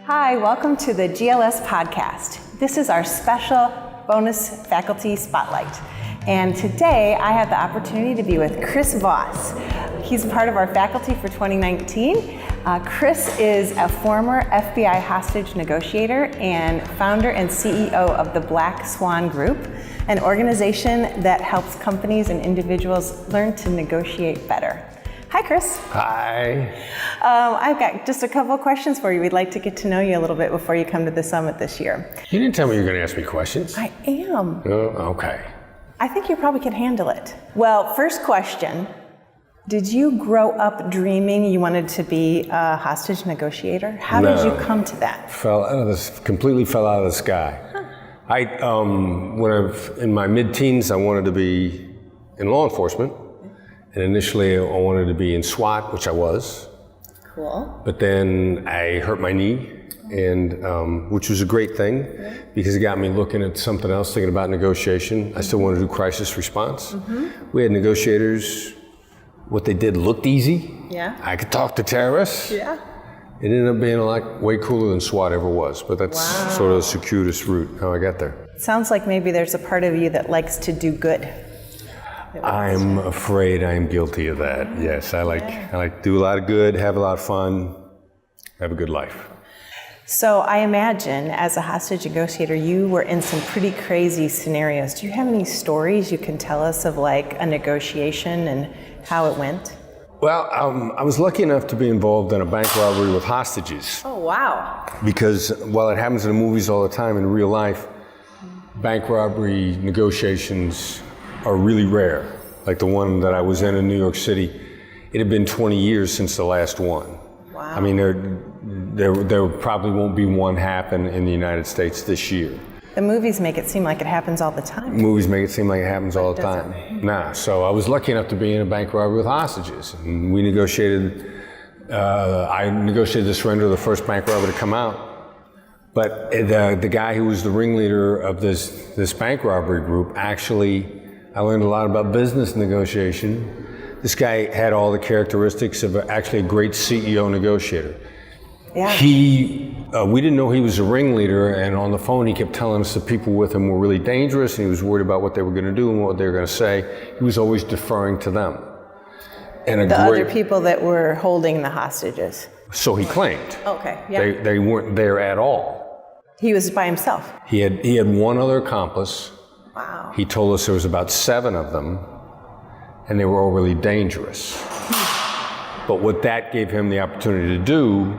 Hi, welcome to the GLS podcast. This is our special bonus faculty spotlight. And today I have the opportunity to be with Chris Voss. He's part of our faculty for 2019. Chris is a former FBI Hostage Negotiator and founder and CEO of the Black Swan Group, an organization that helps companies and individuals learn to negotiate better. Hi, Chris. Hi. I've got just a couple of questions for you. We'd like to get to know you a little bit before you come to the summit this year. You didn't tell me you were going to ask me questions. I am. Oh, okay. I think you probably can handle it. Well, first question, did you grow up dreaming you wanted to be a hostage negotiator? How did you come to that? Completely fell out of the sky. Huh. When I was in my mid-teens, I wanted to be in law enforcement. And initially I wanted to be in SWAT, which I was. Cool. But then I hurt my knee, and which was a great thing because it got me looking at something else, thinking about negotiation. I still wanted to do crisis response. We had negotiators, what they did looked easy. Yeah. I could talk to terrorists. Yeah. It ended up being way cooler than SWAT ever was, but that's sort of the circuitous route how I got there. Sounds like maybe there's a part of you that likes to do good. I'm afraid I'm guilty of that. Yes, I like to do a lot of good, have a lot of fun, have a good life. So I imagine as a hostage negotiator, you were in some pretty crazy scenarios. Do you have any stories you can tell us of like a negotiation and how it went? Well, I was lucky enough to be involved in a bank robbery with hostages. Oh, wow. Because while it happens in the movies all the time, in real life, bank robbery negotiations are really rare. Like the one that I was in New York City, it had been 20 years since the last one. Wow. I mean, there probably won't be one happen in the United States this year. The movies make it seem like it happens all the time. Movies make it seem like it happens all the time. Nah, so I was lucky enough to be in a bank robbery with hostages. And we negotiated, I negotiated the surrender of the first bank robber to come out. But the guy who was the ringleader of this bank robbery group, actually, I learned a lot about business negotiation. This guy had all the characteristics of actually a great CEO negotiator. Yeah. We didn't know he was a ringleader, and on the phone he kept telling us the people with him were really dangerous, and he was worried about what they were going to do and what they were going to say. He was always deferring to them. And other people that were holding the hostages. So he claimed. Okay, yeah. They weren't there at all. He was by himself. He had one other accomplice. Wow. He told us there was about 7 of them, and they were all really dangerous. But what that gave him the opportunity to do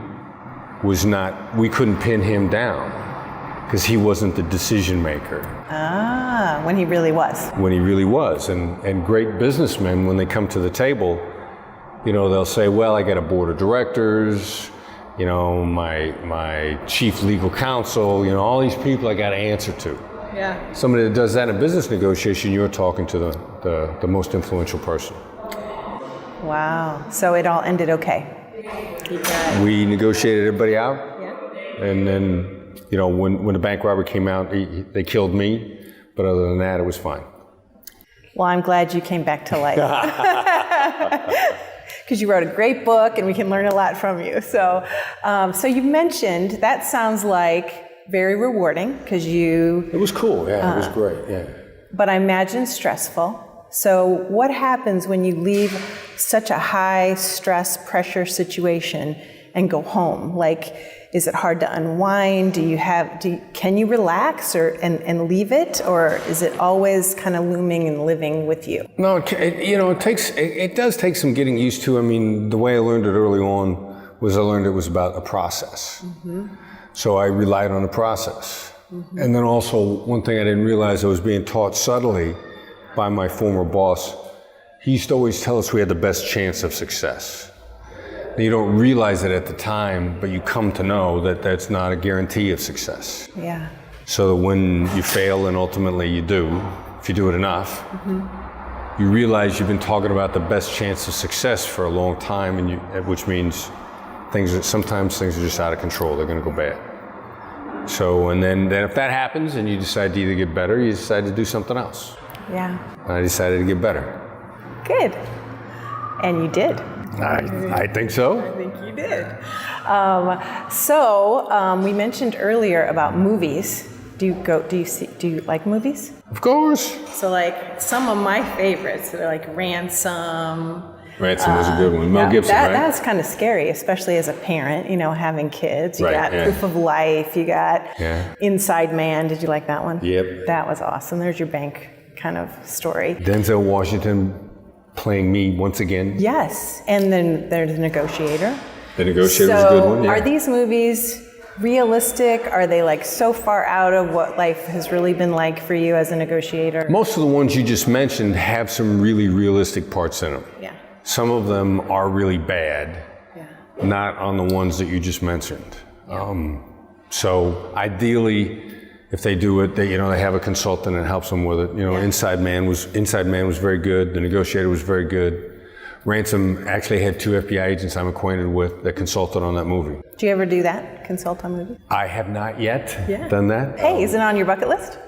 was we couldn't pin him down because he wasn't the decision maker. When he really was. When he really was. And great businessmen, when they come to the table, they'll say, well, I got a board of directors, my chief legal counsel, all these people I got to answer to. Yeah. Somebody that does that in a business negotiation, you're talking to the most influential person. Wow. So it all ended okay. We negotiated everybody out. Yeah. And then, when the bank robber came out, they killed me. But other than that, it was fine. Well, I'm glad you came back to life. Because you wrote a great book and we can learn a lot from you. So you mentioned, that sounds like very rewarding because It was cool, yeah, it was great, yeah. But I imagine stressful. So what happens when you leave such a high stress, pressure situation and go home? Like, is it hard to unwind? Can you relax and leave it? Or is it always kind of looming and living with you? No, it does take some getting used to. I mean, the way I learned it early on was I learned it was about a process. So I relied on the process. And then also, one thing I didn't realize I was being taught subtly by my former boss. He used to always tell us we had the best chance of success. And you don't realize it at the time, but you come to know that that's not a guarantee of success. Yeah. So that when you fail, and ultimately you do, if you do it enough, you realize you've been talking about the best chance of success for a long time, which means sometimes things are just out of control. They're going to go bad. So, and then if that happens and you decide to either get better, you decide to do something else. Yeah. I decided to get better. Good. And you did. I think so. I think you did. We mentioned earlier about movies. Do you like movies? Of course. So like some of my favorites, they're like Ransom. Ransom was a good one. Mel Gibson, right? That's kind of scary, especially as a parent, having kids. You got yeah. Proof of Life, you got Inside Man. Did you like that one? Yep. That was awesome. There's your bank kind of story. Denzel Washington playing me once again. Yes. And then there's The Negotiator. The Negotiator was a good one, yeah. Are these movies realistic? Are they like so far out of what life has really been like for you as a negotiator? Most of the ones you just mentioned have some really realistic parts in them. Yeah. Some of them are really bad, not on the ones that you just mentioned. Yeah. So ideally, if they do it, they have a consultant that helps them with it. Inside Man was very good. The Negotiator was very good. Ransom actually had 2 FBI agents I'm acquainted with that consulted on that movie. Do you ever do that? Consult on movies? I have not yet done that. Hey, is it on your bucket list?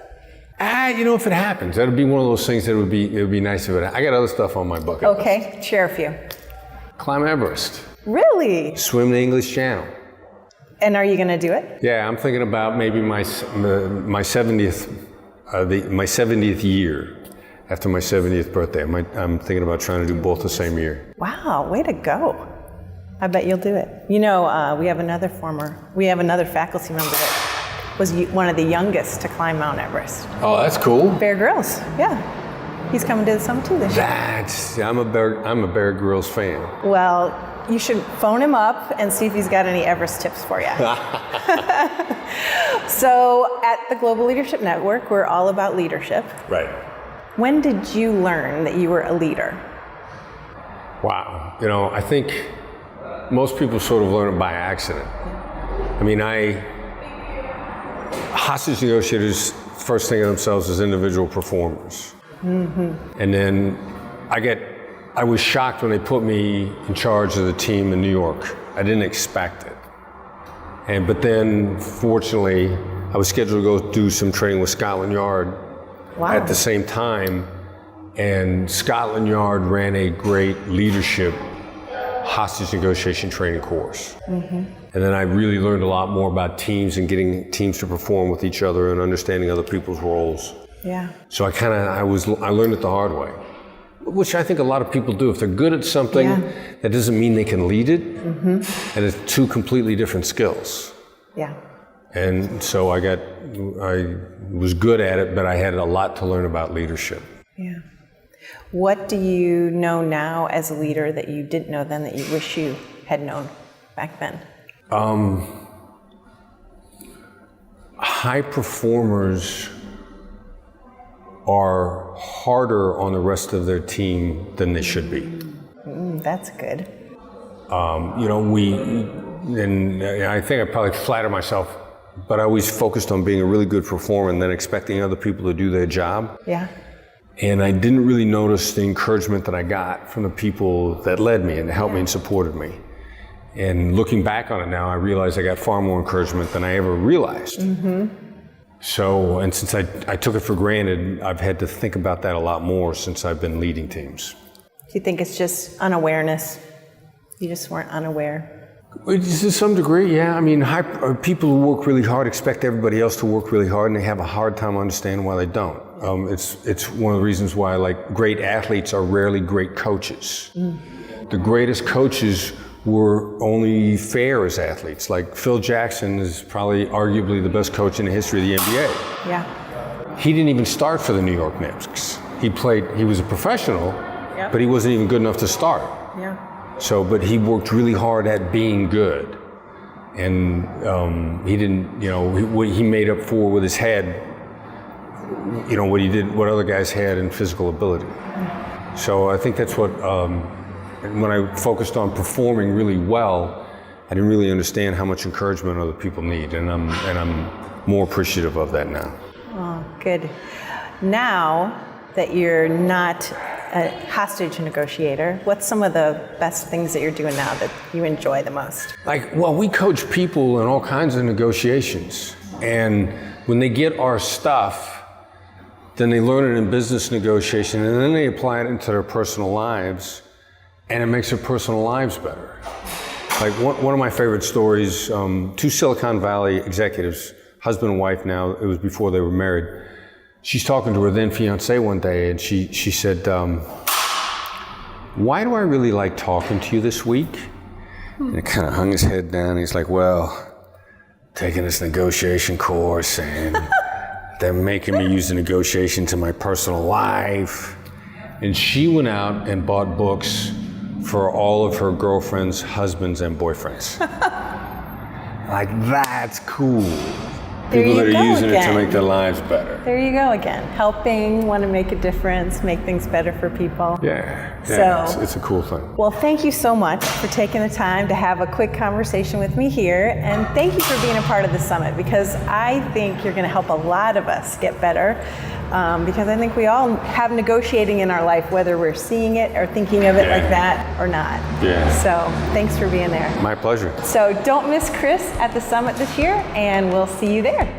If it happens, that'd be one of those things that it would be nice if it. I got other stuff on my bucket list. Okay, share a few. Climb Everest. Really? Swim the English Channel. And are you going to do it? Yeah, I'm thinking about maybe my 70th year. After my 70th birthday, I'm thinking about trying to do both the same year. Wow, way to go. I bet you'll do it. We have another faculty member that was one of the youngest to climb Mount Everest. Oh, that's cool. Bear Grylls, yeah. He's coming to the summit too this year. I'm a Bear Grylls fan. Well, you should phone him up and see if he's got any Everest tips for you. So at the Global Leadership Network, we're all about leadership. Right. When did you learn that you were a leader? Wow. I think most people sort of learn it by accident. Hostage negotiators first think of themselves as individual performers. Mm-hmm. And then I was shocked when they put me in charge of the team in New York. I didn't expect it. But then, fortunately, I was scheduled to go do some training with Scotland Yard at the same time. And Scotland Yard ran a great leadership hostage negotiation training course. Mm-hmm. And then I really learned a lot more about teams and getting teams to perform with each other and understanding other people's roles. Yeah. So I learned it the hard way, which I think a lot of people do. If they're good at something, that doesn't mean they can lead it. Mm-hmm. And it's 2 completely different skills. Yeah. And so I was good at it, but I had a lot to learn about leadership. Yeah. What do you know now as a leader that you didn't know then that you wish you had known back then? High performers are harder on the rest of their team than they should be. That's good. I think I probably flatter myself, but I always focused on being a really good performer and then expecting other people to do their job. Yeah. And I didn't really notice the encouragement that I got from the people that led me and helped me and supported me. And looking back on it now, I realize I got far more encouragement than I ever realized. Mm-hmm. So, and since I took it for granted, I've had to think about that a lot more since I've been leading teams. Do you think it's just unawareness? You just weren't unaware? To some degree, yeah. People who work really hard expect everybody else to work really hard, and they have a hard time understanding why they don't. It's one of the reasons why great athletes are rarely great coaches. Mm. The greatest coaches were only fair as athletes. Like Phil Jackson is probably arguably the best coach in the history of the NBA. Yeah. He didn't even start for the New York Knicks. He was a professional, but he wasn't even good enough to start. Yeah. But he worked really hard at being good. And he didn't, he made up for with his head, what other guys had in physical ability. Mm. So I think that's what, when I focused on performing really well, I didn't really understand how much encouragement other people need, and I'm more appreciative of that now. Oh, good. Now that you're not a hostage negotiator, what's some of the best things that you're doing now that you enjoy the most? We coach people in all kinds of negotiations, and when they get our stuff, then they learn it in business negotiation, and then they apply it into their personal lives, and it makes their personal lives better. Like one of my favorite stories, two Silicon Valley executives, husband and wife now, it was before they were married. She's talking to her then fiance one day, and she said, why do I really like talking to you this week? And he kind of hung his head down. He's like, well, taking this negotiation course, and they're making me use the negotiation to my personal life. And she went out and bought books for all of her girlfriends' husbands and boyfriends. Like, that's cool. People that are using it to make their lives better. There you go again. Helping, want to make a difference, make things better for people. Yeah, So, it's a cool thing. Well, thank you so much for taking the time to have a quick conversation with me here. And thank you for being a part of the summit, because I think you're going to help a lot of us get better. Because I think we all have negotiating in our life, whether we're seeing it or thinking of it like that or not. Yeah. So thanks for being there. My pleasure. So don't miss Chris at the summit this year, and we'll see you there.